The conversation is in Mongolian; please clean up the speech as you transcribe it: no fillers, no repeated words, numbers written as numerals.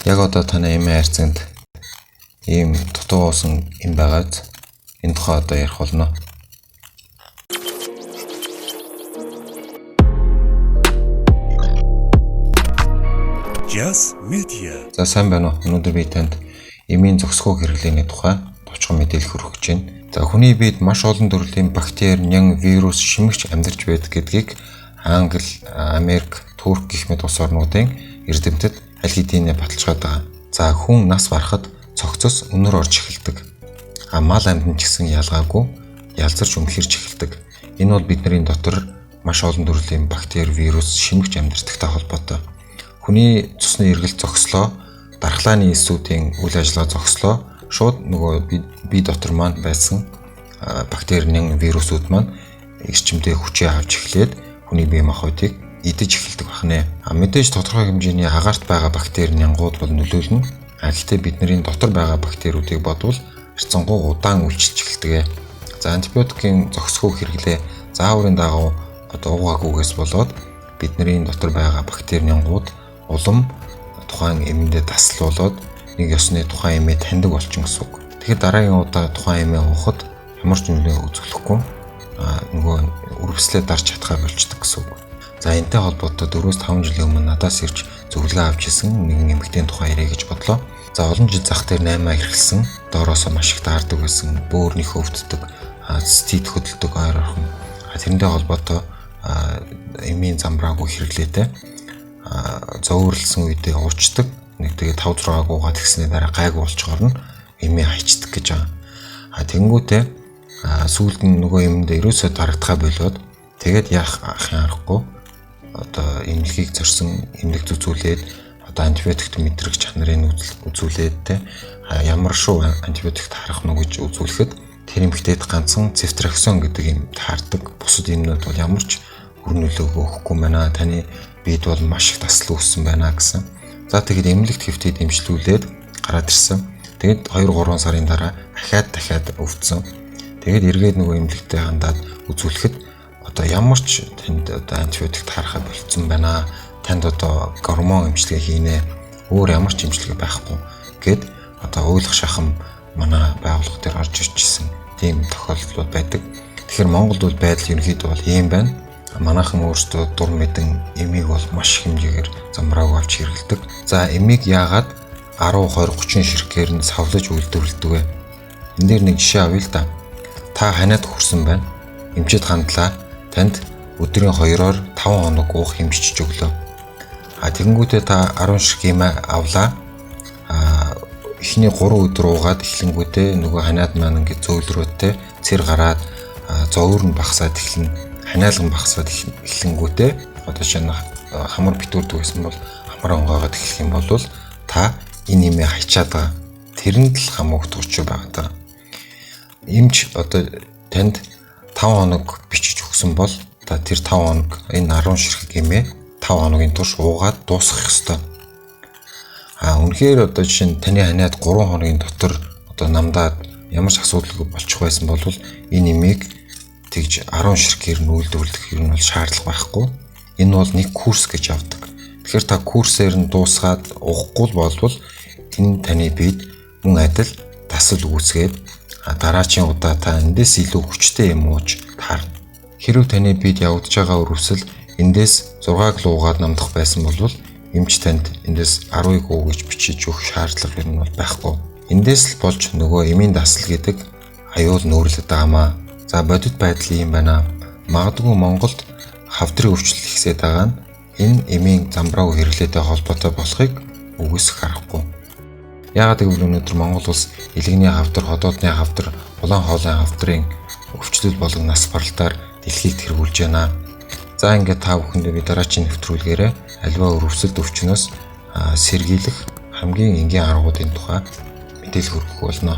Яг одоо таны эмээ хайрцагт ийм дутуу уусан юм байгаад энэ тухай одоо ярих болно. Jazz Media. За сайн байна уу? Өнөөдөр би танд эмийн зохисхуу хэрэглээний тухай товчхон мэдээлэл хүргэж байна. За хүний биед маш олон төрлийн бактери, нян, вирус, шимэгч амьдарч байдаг гэдгийг Англи, Америк, Турк гэх мэт улс орнуудын эрдэмтэд аль хэдийн баталгаажаад байгаа. За хүн нас барахад цогцос өнөр орж эхэлдэг. Мал амьтан ч гэсэн ялгаагүй ялзарч өмхирч эхэлдэг. Энэ бол бидний дотор маш олон төрлийн бактери, вирус, шимэгч амьдарчдагтай холбоотой. Хүний цусны эргэлт зогслоо, дархлааны эсүүдийн үйл ажиллагаа зогслоо, шууд нөгөө бие дотор маань байсан бактерийн вирусууд маань эрчимтэй хүчээ авч эхлээд хүний бие махбодыг идэж эхэлдэг байна. Мэдээж тодорхой хэмжээний агаарт байгаа бактерийн янгууд бол нөлөөлнө. Гэхдээ бидний дотор байгаа бактериудыг бодвол харьцангуй удаан үйлчилж эхэлдэг. За антибиотикийн зохисхуу хэрэглээ зааврын дагуу одоо угаагүйгээс болоод бидний дотор байгаа бактерийн янгууд улам тухайн эмэндээ таслуулаад нэг ёсны тухайн эмээ таньдаг болчихно гэсэн үг. Тэгэхээр дараагийн удаа тухайн эмээ уухад ямар ч нөлөө үзүүлэхгүй нөгөө үргэлжлээ дарж чадхаа болчихдог гэсэн үг. За энэтэй холбоотой 4-5 жилийн өмнө надаас ирж зөвлөгөө авч ирсэн нэгэн эмэгтэйн тухай ярих гэж бодлоо. За олон жил зах дээр 8 хэрхэлсэн, доороосоо маш их таардаг байсан, бөөрнийх өвддөг, цэцэд хөдөлдөг ойрхон. Тэрнтэй холбоотой эмийн замбраагүй хэрэглээтэй зовоорлсон үедээ уучдаг. Нэг тэгээ 5-6 гуугаад тэгсний дараа гайгүй болчгоор нь эмээ хайчдаг гэж байгаа. Тэнгүүтээ сүүлд нь нөгөө эмэндээ ерөөсөө тарагдахаа болоод тэгээд яах аргагүй одоо эмнэлгийг зорьсон эмнэлэг зүзүүлээд одоо антибиотикт мэдрэг чанарыг үзүүлээд те ямар шоу антибиотикт харах нь гэж үзүүлэхэд тэр эмэгтэйд ганцхан цефтраксон гэдэг юм таардаг. Бусад эмнүүд бол ямар ч үр нөлөөгөө өгөхгүй байна. Таны биед бол маш их тасал үүссэн байна гэсэн. За тэгээд эмнэлэгт хэвтээд эмчлүүлээд гараад ирсэн. Тэгээд 2-3 сарын дараа дахиад өвдсөн. Тэгээд эргээд нөгөө эмнэлэгтэй хандаад үзүүлэхэд одоо ямар ч танд одоо антибиотик таарахаа болцсон байна. Танд одоо гормон эмчилгээ хийнэ. Өөр ямар ч эмчилгээ байхгүй гэд одоо ойлгох шахам манай байгууллага дээр орж ирчихсэн. Тийм тохиолдол байдаг. Тэгэхээр Монголд бол байдал ерөнхийдөө бол ийм байна. Манайхан өөрсдөө дур мэдэн эмийг бол маш хэмжээгээр замбрааг авч хэрэглэдэг. За эмийг яагаад 10, 20, 30 ширхгээр нь савлаж үйлдвэрлэдэг вэ? Энд дээр нэг жишээ авъя л да. Та ханиад хүрсэн байна. Эмчэд хандлаа. Танд өдрийн 2-оор 5 хоног уух хэмжиж өглөө. Тэгэнгүүтээ та 10 ширхэг юм авлаа. Эхний 3 өдөр уугаад эхлэнгүүтээ нөгөө ханиад маань ингэ зөөлрөөтэй цэр гараад зовөр нь багасаад эхэлнэ. Ханиалган багасаад эхлэнгүүтээ одоо шинэ хамар битүүрдэг байсан бол хамар онгойгоод эхлэх юм бол та энэ нэмээ хайчаад байгаа. Тэрэнд л хамаагүй турч байгаа. Эмч одоо танд 5 хоног бичиж өгсөн бол та тэр 5 хоног энэ 10 ширхэг эмээ 5 хоногийн турш уугаад дуусгах ёстой. Үнэхээр одоо жишээ нь таны ханиад 3 хоногийн дотор одоо намдаад ямар ч асуудалгүй болчих байсан бол энэ эмийг тэгж 10 ширхгээр нь үйлдвэрлэх юм бол шаардлага байхгүй. Энэ бол нэг курс гэж авдаг. Тэгэхээр та курсээр нь дуусгаад уухгүй болвол энэ таны биед мөн адил тасал үүсгээд дараачийн удаа та эндээс илүү хүчтэй юм ууж таарна. Хэрвээ таны биед явагдаж байгаа өрөвсөл эндээс 6 уугаад намдах байсан бол эмч танд эндээс 10-ыг уу гэж бичиж өгөх шаардлага юм бол байхгүй. Эндээс л болж нөгөө эмийн дасал гэдэг аюул нөөрлөд байгаамаа. За бодит байдал юм байна. Магадгүй Монголд хавдрын өвчлөл ихсээд байгаа нь энэ эмийн замбраагүй хэрэглээтэй холбоотой болохыг үгүйсэх аргагүй. Яагаад гэвэл өнөөдөр Монгол улс илгэний хавдар, ходоодны хавдар, улаан хоолойн хавдрын өвчлөл болон нас баралтаар дэлхийг тэргүүлж байна. За ингээд та бүхэндээ би дараачийн нэвтрүүлгээрээ аливаа өрөвсөлд өвчнөөс сэргийлэх хамгийн энгийн аргуудын тухай мэдээлэл хүргэх болно.